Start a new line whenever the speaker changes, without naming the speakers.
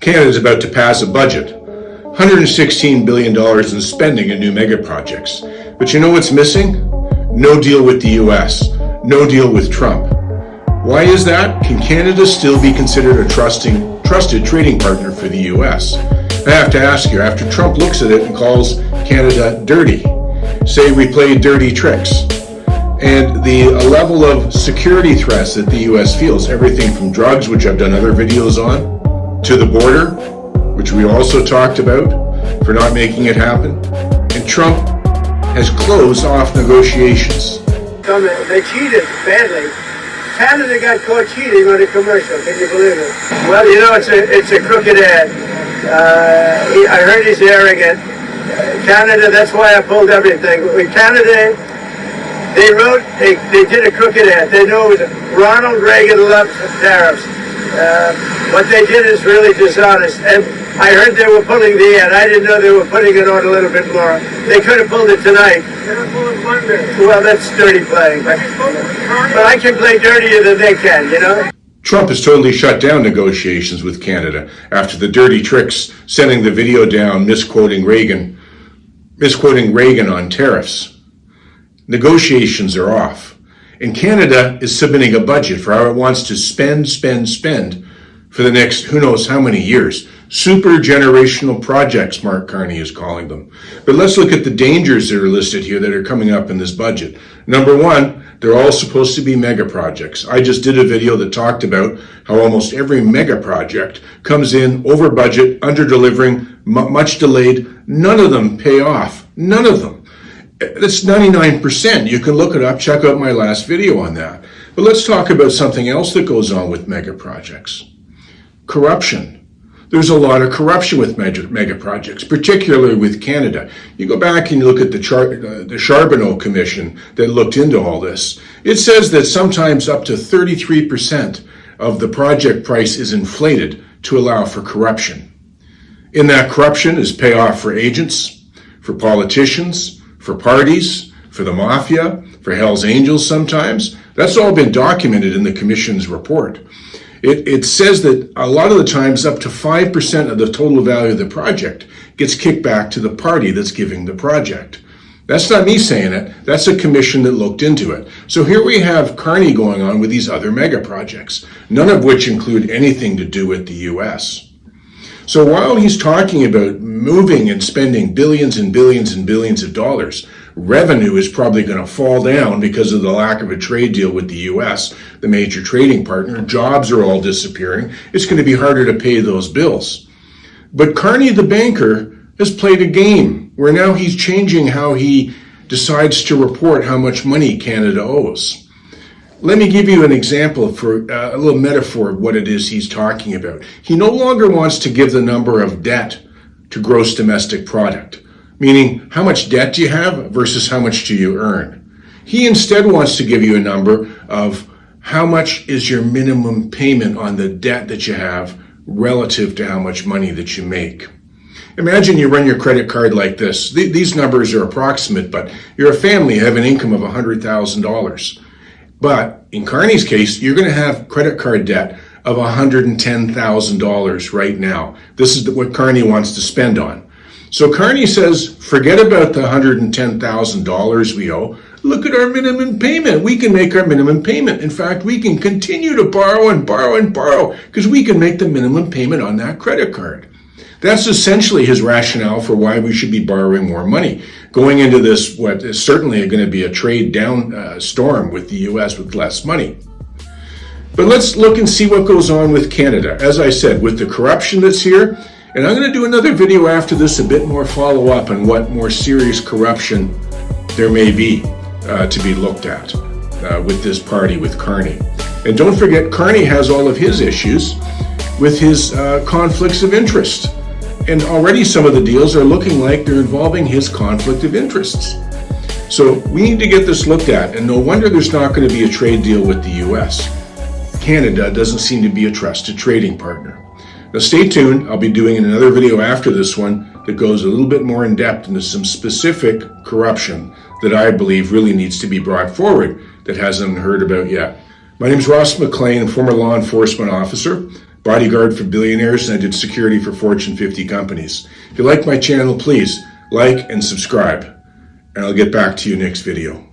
Canada's about to pass a budget, $116 billion in spending in new megaprojects. But you know what's missing? No deal with the US, no deal with Trump. Why is that? Can Canada still be considered a trusted trading partner for the US? I have to ask you, after Trump looks at it and calls Canada dirty, say we play dirty tricks, and the level of security threats that the US feels, everything from drugs, which I've done other videos on, to the border, which we also talked about for not making it happen, and Trump has closed off negotiations.
They cheated badly. Canada got caught cheating on a commercial. Can you believe it? Well, you know, it's a crooked ad. I heard he's arrogant. Canada, that's why I pulled everything. With Canada, they did a crooked ad. They know it was Ronald Reagan loved tariffs. What they did is really dishonest. And I heard they were pulling the ad. I didn't know they were putting it on a little bit more. They could have pulled it tonight. Well, that's dirty playing. But I can play dirtier than they can, you know?
Trump has totally shut down negotiations with Canada after the dirty tricks, sending the video down, misquoting Reagan on tariffs. Negotiations are off. And Canada is submitting a budget for how it wants to spend for the next who knows how many years. Super generational projects, Mark Carney is calling them. But let's look at the dangers that are listed here that are coming up in this budget. Number one, they're all supposed to be mega projects. I just did a video that talked about how almost every mega project comes in over budget, under delivering, much delayed. None of them pay off. None of them. That's 99%. You can look it up, check out my last video on that. But let's talk about something else that goes on with mega projects. Corruption. There's a lot of corruption with mega projects, particularly with Canada. You go back and you look at the Charbonneau Commission that looked into all this. It says that sometimes up to 33% of the project price is inflated to allow for corruption. In that corruption is payoff for agents, for politicians, for parties, for the mafia, for Hell's Angels sometimes. That's all been documented in the Commission's report. It says that a lot of the times up to 5% of the total value of the project gets kicked back to the party that's giving the project. That's not me saying it. That's a commission that looked into it. So here we have Carney going on with these other mega projects, none of which include anything to do with the US. So while he's talking about moving and spending billions and billions and billions of dollars, revenue is probably going to fall down because of the lack of a trade deal with the US, the major trading partner. Jobs are all disappearing. It's going to be harder to pay those bills. But Carney, the banker, has played a game where now he's changing how he decides to report how much money Canada owes. Let me give you an example for a little metaphor of what it is he's talking about. He no longer wants to give the number of debt to gross domestic product, meaning how much debt do you have versus how much do you earn. He instead wants to give you a number of how much is your minimum payment on the debt that you have relative to how much money that you make. Imagine you run your credit card like this. These numbers are approximate, but you're a family, you have an income of $100,000. But in Carney's case, you're going to have credit card debt of $110,000 right now. This is what Carney wants to spend on. So Carney says, forget about the $110,000 we owe. Look at our minimum payment. We can make our minimum payment. In fact, we can continue to borrow and borrow and borrow because we can make the minimum payment on that credit card. That's essentially his rationale for why we should be borrowing more money. Going into this, what is certainly going to be a trade down storm with the US with less money. But let's look and see what goes on with Canada. As I said, with the corruption that's here, and I'm going to do another video after this, a bit more follow-up on what more serious corruption there may be to be looked at with this party, with Carney. And don't forget, Carney has all of his issues with his conflicts of interest. And already some of the deals are looking like they're involving his conflict of interests. So we need to get this looked at, and no wonder there's not going to be a trade deal with the US. Canada doesn't seem to be a trusted trading partner. Now stay tuned. I'll be doing another video after this one that goes a little bit more in depth into some specific corruption that I believe really needs to be brought forward that hasn't been heard about yet. My name is Ross McLean, former law enforcement officer. bodyguard for billionaires, and I did security for Fortune 50 companies. If you like my channel, please like and subscribe, and I'll get back to you next video.